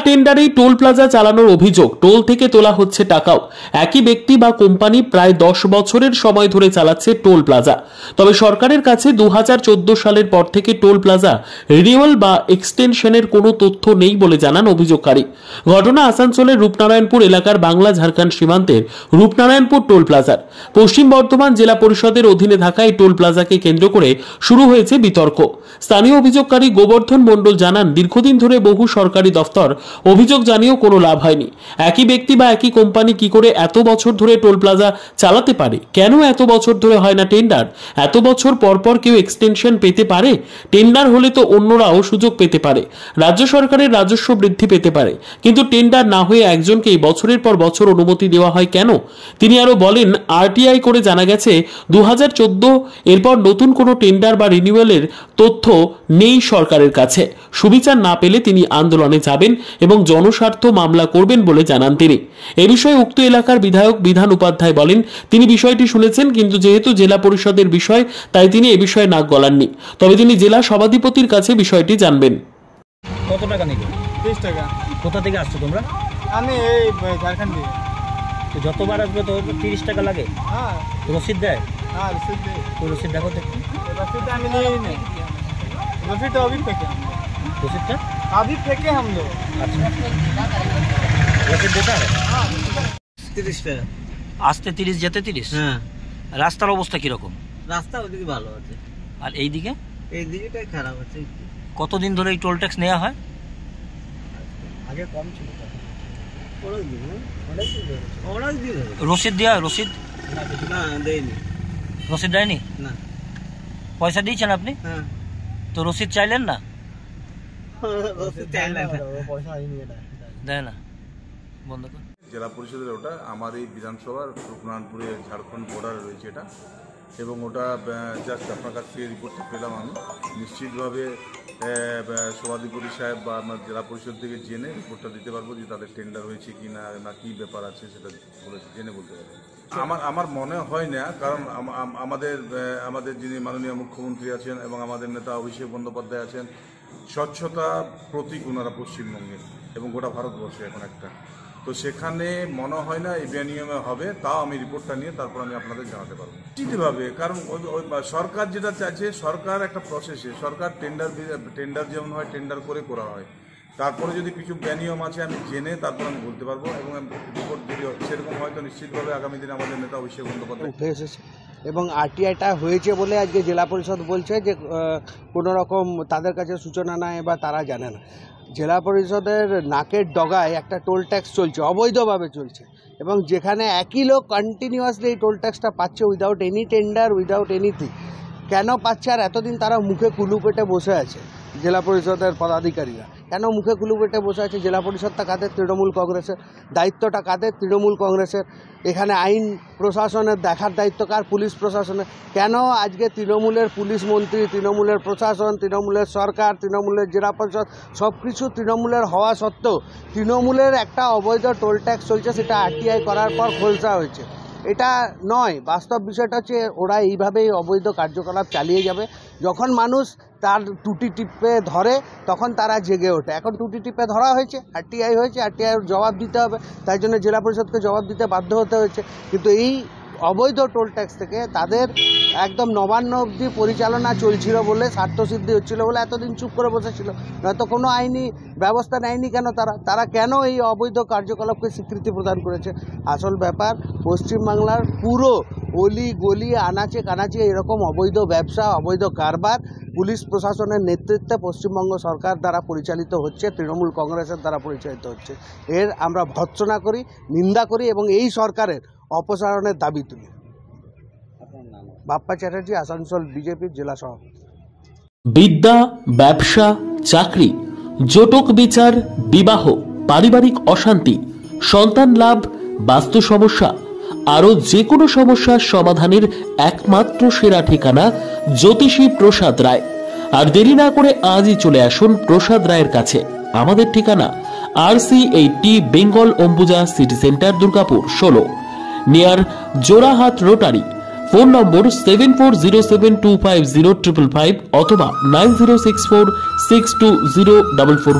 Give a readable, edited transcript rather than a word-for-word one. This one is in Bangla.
টেন্ডারেই টোল প্লাজা চালানোর অভিযোগ, টোল থেকে তোলা হচ্ছে টাকাও। একই ব্যক্তি বা কোম্পানি প্রায় 10 বছরের সময় ধরে চালাচ্ছে টোল প্লাজা। তবে সরকারের কাছে 2014 সালের পর থেকে টোল প্লাজা রিনিউয়াল বা এক্সটেনশনের কোনো তথ্য নেই বলে জানান অভিযোগকারী। ঘটনা আসানসোলের রূপনারায়ণপুর এলাকার বাংলা ঝাড়খণ্ড সীমান্তের রূপনারায়ণপুর টোল প্লাজার। পশ্চিম বর্ধমান জেলা পরিষদের অধীনে থাকা এই টোল প্লাজাকে কেন্দ্র করে শুরু হয়েছে বিতর্ক। স্থানীয় অভিযোগকারী গোবর্ধন মণ্ডল জানান, দীর্ঘদিন ধরে বহু সরকারি দফতর অভিযোগ জানিয়েও কোনো লাভ হয়নি। একই ব্যক্তি বা একই কোম্পানি কি করে এত বছর ধরে টোল প্লাজা চালাতে পারে? কেন এত বছর ধরে হয় না টেন্ডার? এত বছর পর পর কেউ এক্সটেনশন পেতে পারে? টেন্ডার হলে তো অন্যরাও সুযোগ পেতে পারে, রাজ্য সরকারের রাজস্ব বৃদ্ধি পেতে পারে, কিন্তু টেন্ডার না হয়ে একজনকেই বছরের পর বছর অনুমতি দেওয়া হয় কেন? তিনি আরো বলেন, আরটিআই করে জানা গেছে 2014 এরপর নতুন কোনো টেন্ডার বা রিনিউয়ালের তথ্য নেই সরকারের কাছে। সুবিচার না পেলে তিনি আন্দোলনে যাবেন এবং জনস্বার্থ মামলা করবেন বলে জানান তিনি। এ বিষয়ে উক্ত এলাকার বিধায়ক বিধান উপাধ্যায় বলেন, তিনি বিষয়টি শুনেছেন, কিন্তু যেহেতু জেলা পরিষদের বিষয় তাই তিনি এ বিষয়ে নাক গলাননি। তবে তিনি জেলা সভাধিপতির কাছে বিষয়টি জানবেন। কত টাকা নিবে? 30 টাকা। কোথা থেকে আসছো তোমরা? আমি এই ঝাড়খণ্ড থেকে। তো যতবার আসবে তো 30 টাকা লাগে? হ্যাঁ। রসিদ দেয়? হ্যাঁ, রসিদ দেয়। তো রসিদ দেখো তো। रसीद हमें नहीं, रसीद तो अभी फेंके हम लोग। रसीदটা अभी फेंके हम लोग। अच्छा, रसीद देता है? हाँ, 30 টাকা। আসতে 30 যেতে 30? হ্যাঁ। রাস্তার অবস্থা কিরকম? রাস্তা ওদিকে ভালো আছে, আর এইদিকে? এই দিকটাই খারাপ আছে। কতদিন ধরে এই টোল ট্যাক্স নেওয়া হয়? আগে কম ছিল, অনেক দিন রসিদ দেওয়া? রসিদ না দেয়নি। রসিদ দেয়নি? না। পয়সা দিয়েছেন আপনি? হ্যাঁ। তো রসিদ চাইলেন না? রসিদ চাইলেন না, পয়সা নিয়ে দেয় না, বন্ধ কর। জেলা পরিষদের ওটা আমার এই বিধানসভার রূপনারায়ণপুরে ঝাড়খণ্ড বর্ডার রয়েছে এটা, এবং ওটা জাস্ট আপনার কাছ থেকে রিপোর্টটা পেলাম আমি। নিশ্চিতভাবে সভাধিপতি সাহেব বা আমার জেলা পরিষদ থেকে জেনে রিপোর্টটা দিতে পারবো যে তাদের টেন্ডার হয়েছে কি না, না কী ব্যাপার আছে সেটা জেনে বলতে পারবো। আমার মনে হয় না, কারণ আমাদের যিনি মাননীয় মুখ্যমন্ত্রী আছেন এবং আমাদের নেতা অভিষেক বন্দ্যোপাধ্যায় আছেন, স্বচ্ছতা প্রতীক ওনারা পশ্চিমবঙ্গে এবং গোটা ভারতবর্ষে এখন একটা, তো সেখানে মনে হয় না এই বেনিয়মে হবে। তাও আমি রিপোর্টটা নিয়ে তারপর আমি আপনাদের জানাতে পারবো নিশ্চিতভাবে, কারণ সরকার যেটা চাইছে, সরকার একটা প্রসেসে, সরকার টেন্ডার যেমন হয় টেন্ডার করে করা হয়, তারপরে যদি কিছু বেনিয়ম আছে আমি জেনে তারপর আমি বলতে পারবো, এবং রিপোর্ট যদি সেরকম হয়তো নিশ্চিতভাবে আগামী দিনে আমাদের নেতা অভিষেক বন্দ্যোপাধ্যায় উঠে এসেছে এবং আরটিআইটা হয়েছে বলে আজকে জেলা পরিষদ বলছে যে কোনো রকম তাদের কাছে সূচনা নাই বা তারা জানে না। জেলা পরিষদের নাকের ডগায় একটা টোল ট্যাক্স চলছে, অবৈধভাবে চলছে, এবং যেখানে একই লোক কন্টিনিউয়াসলি এই টোল ট্যাক্সটা পাচ্ছে without any tender, without anything. কেন পাচ্ছে? আর এতদিন তারা মুখে কুলু পেটে বসে আছে জেলা পরিষদের পদাধিকারীরা। কেন মুখে কুলু পেটে বসে আছে? জেলা পরিষদটা কাদের? তৃণমূল কংগ্রেসের। দায়িত্বটা কাদের? তৃণমূল কংগ্রেসের। এখানে আইন প্রশাসনের দেখার দায়িত্ব কার? পুলিশ প্রশাসনের। কেন আজকে তৃণমূলের পুলিশ মন্ত্রী, তৃণমূলের প্রশাসন, তৃণমূলের সরকার, তৃণমূলের জেলা পরিষদ সব কিছু তৃণমূলের হওয়া সত্ত্বেও তৃণমূলের একটা অবৈধ টোল ট্যাক্স চলছে, সেটা আরটিআই করার পর খোলসা হয়েছে? এটা নয়। বাস্তব বিষয়টা হচ্ছে ওরা এইভাবেই অবৈধ কার্যকলাপ চালিয়ে যাবে। যখন মানুষ তার টুটি টিপে ধরে তখন তারা জেগে ওঠে। এখন টুটি টিপে ধরা হয়েছে, আরটিআই হয়েছে, আরটিআইয়ের জবাব দিতে হবে, তাই জন্য জেলা পরিষদকে জবাব দিতে বাধ্য হতে হয়েছে। কিন্তু এই অবৈধ টোল ট্যাক্স থেকে তাদের একদম নবান্ন অবধি পরিচালনা চলছিল বলে, স্বার্থসিদ্ধি হচ্ছিল বলে এতদিন চুপ করে বসেছিল, নয়তো কোনো আইনি ব্যবস্থা নেয়নি কেন তারা কেন এই অবৈধ কার্যকলাপকে স্বীকৃতি প্রদান করেছে? আসল ব্যাপার, পশ্চিমবাংলার পুরো অলি গলি আনাচে কানাচে এরকম অবৈধ ব্যবসা, অবৈধ কারবার পুলিশ প্রশাসনের নেতৃত্বে পশ্চিমবঙ্গ সরকার দ্বারা পরিচালিত হচ্ছে, তৃণমূল কংগ্রেসের দ্বারা পরিচালিত হচ্ছে। এর আমরা ভর্ৎসনা করি, নিন্দা করি এবং এই সরকারের অপসারণের দাবি তুলি। বাপ্পা চ্যাটার্জি, আসানসোল বিজেপির জেলা সভাপতি। বিদ্যা, ব্যবসা, চাকরি, জটক বিচার, বিবাহ, পারিবারিক অশান্তি, সন্তান লাভ, বাস্তু সমস্যা, আরো যে কোনো সমস্যার সমাধানের একমাত্র সেরা ঠিকানা জ্যোতিষী প্রসাদ রায়। আর দেরি না করে আজই চলে আসুন প্রসাদ রায়ের কাছে। আমাদের ঠিকানা RC80 Bengal Ambuja city centre, Durgapur 16, near Jorhat rotary. Phone নম্বর 7407250555 অথবা 9064620444।